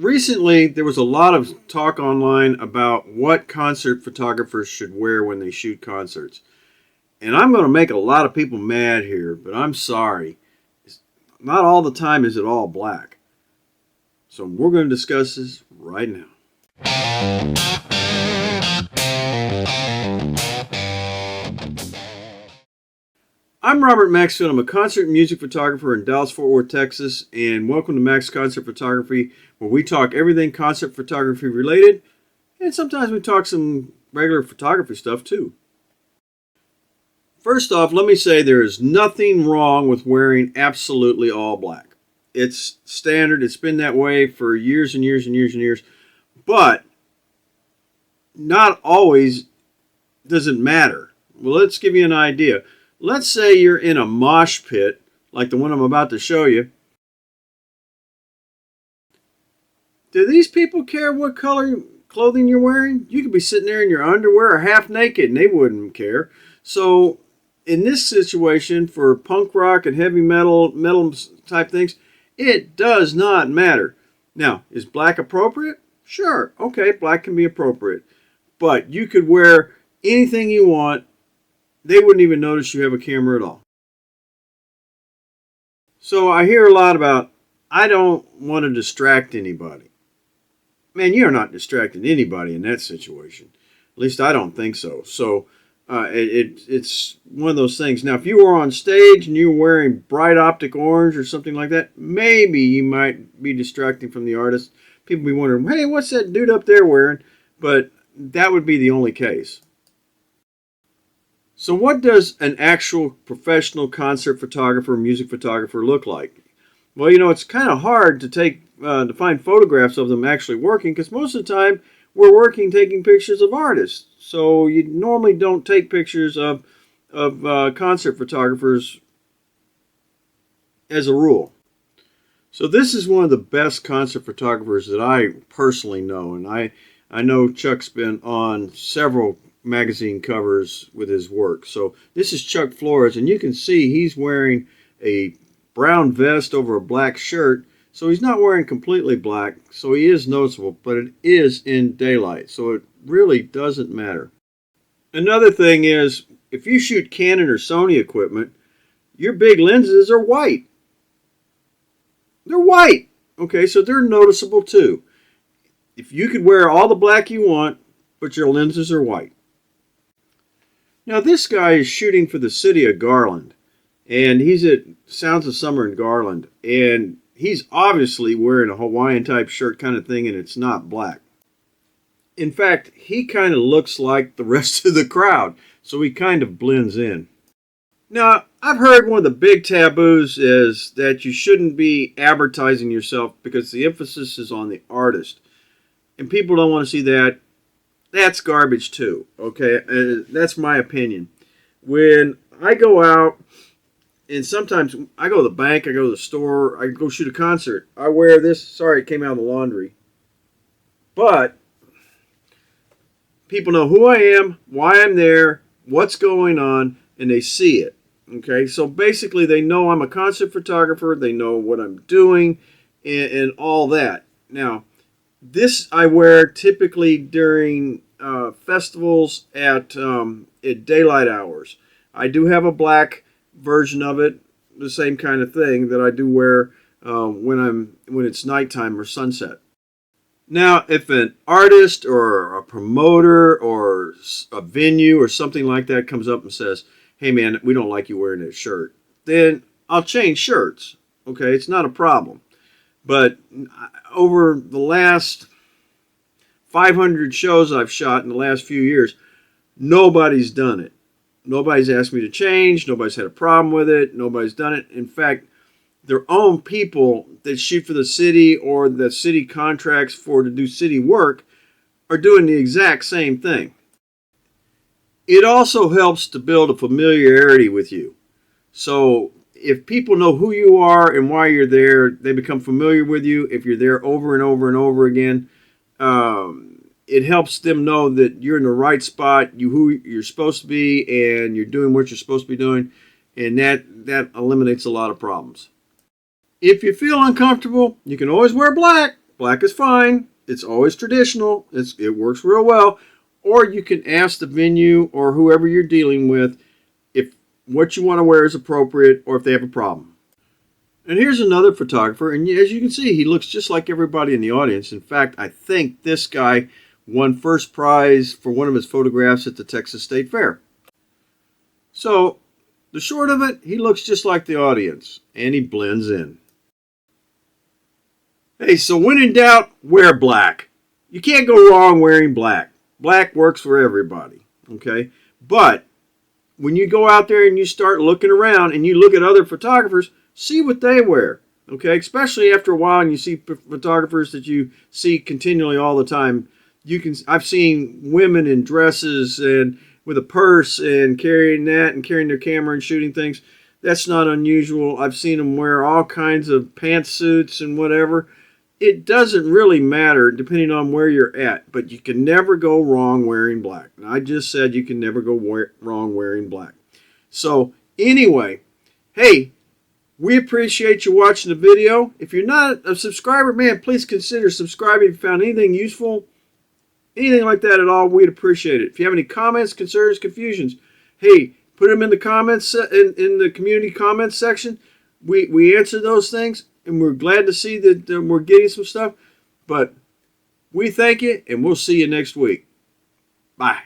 Recently, there was a lot of talk online about what concert photographers should wear when they shoot concerts. And I'm going to make a lot of people mad here, but I'm sorry. Not all the time is it all black. So we're going to discuss this right now. I'm Robert Maxfield. I'm a concert and music photographer in Dallas-Fort Worth, Texas, and welcome to Max Concert Photography, where we talk everything concert photography related, and sometimes we talk some regular photography stuff too. First off, let me say there is nothing wrong with wearing absolutely all black. It's standard. It's been that way for years and years and years and years, but not always does it matter. Well, let's give you an idea. Let's say you're in a mosh pit, like the one I'm about to show you. Do these people care what color clothing you're wearing? You could be sitting there in your underwear or half naked and they wouldn't care. So in this situation, for punk rock and heavy metal type things, it does not matter. Now, is black appropriate? Sure. Okay, black can be appropriate. But you could wear anything you want. They wouldn't even notice you have a camera at all. So I hear a lot about, I don't want to distract anybody. Man, you're not distracting anybody in that situation. At least I don't think so. So it's one of those things. Now, if you were on stage and you were wearing bright optic orange or something like that, maybe you might be distracting from the artist. People be wondering, hey, what's that dude up there wearing? But that would be the only case. So what does an actual professional concert photographer, music photographer look like? Well, it's kind of hard to find photographs of them actually working, because most of the time we're working taking pictures of artists. So you normally don't take pictures of concert photographers as a rule. So this is one of the best concert photographers that I personally know, and I know Chuck's been on several magazine covers with his work. So this is Chuck Flores, and you can see he's wearing a brown vest over a black shirt. So he's not wearing completely black, so he is noticeable, but it is in daylight, so it really doesn't matter. Another thing is, if you shoot Canon or Sony equipment, your big lenses are white. They're white. Okay, so they're noticeable too. If you could wear all the black you want, but your lenses are white. Now, this guy is shooting for the city of Garland, and he's at Sounds of Summer in Garland, and he's obviously wearing a Hawaiian-type shirt kind of thing, and it's not black. In fact, he kind of looks like the rest of the crowd, so he kind of blends in. Now, I've heard one of the big taboos is that you shouldn't be advertising yourself because the emphasis is on the artist, and people don't want to see that. That's garbage too, okay? That's my opinion. When I go out, and sometimes I go to the bank, I go to the store, I go shoot a concert, I wear this. Sorry, it came out of the laundry. But people know who I am, why I'm there, what's going on, and they see it, okay? So basically they know I'm a concert photographer, they know what I'm doing, and all that. Now, this I wear typically during festivals at daylight hours. I do have a black version of it, the same kind of thing that I do wear when it's nighttime or sunset. Now, if an artist or a promoter or a venue or something like that comes up and says, "Hey man, we don't like you wearing that shirt," then I'll change shirts. Okay, it's not a problem. But over the last 500 shows I've shot in the last few years, nobody's done it. Nobody's asked me to change. Nobody's had a problem with it. Nobody's done it. In fact, their own people that shoot for the city or the city contracts for to do city work are doing the exact same thing. It also helps to build a familiarity with you. So if people know who you are and why you're there, they become familiar with you. If you're there over and over and over again, it helps them know that you're in the right spot, who you're supposed to be, and you're doing what you're supposed to be doing, and that eliminates a lot of problems. If you feel uncomfortable, you can always wear black, Black is fine. It's always traditional. It works real well. Or you can ask the venue or whoever you're dealing with if what you want to wear is appropriate or if they have a problem. And here's another photographer, and as you can see, he looks just like everybody in the audience. In fact, I think this guy won first prize for one of his photographs at the Texas State Fair. So, the short of it, he looks just like the audience, and he blends in. Hey, so when in doubt, wear black. You can't go wrong wearing black. Black works for everybody, okay? But when you go out there and you start looking around and you look at other photographers, see what they wear, okay? Especially after a while and you see photographers that you see continually all the time. I've seen women in dresses and with a purse and carrying their camera and shooting things. That's not unusual. I've seen them wear all kinds of pantsuits and whatever. It doesn't really matter depending on where you're at, but you can never go wrong wearing black. And I just said you can never go wrong wearing black. So anyway, hey, we appreciate you watching the video. If you're not a subscriber, man, please consider subscribing. If you found anything useful, anything like that at all, we'd appreciate it. If you have any comments, concerns, confusions, hey, put them in the comments in the community comments section. We answer those things, and we're glad to see that we're getting some stuff. But we thank you, and we'll see you next week. Bye.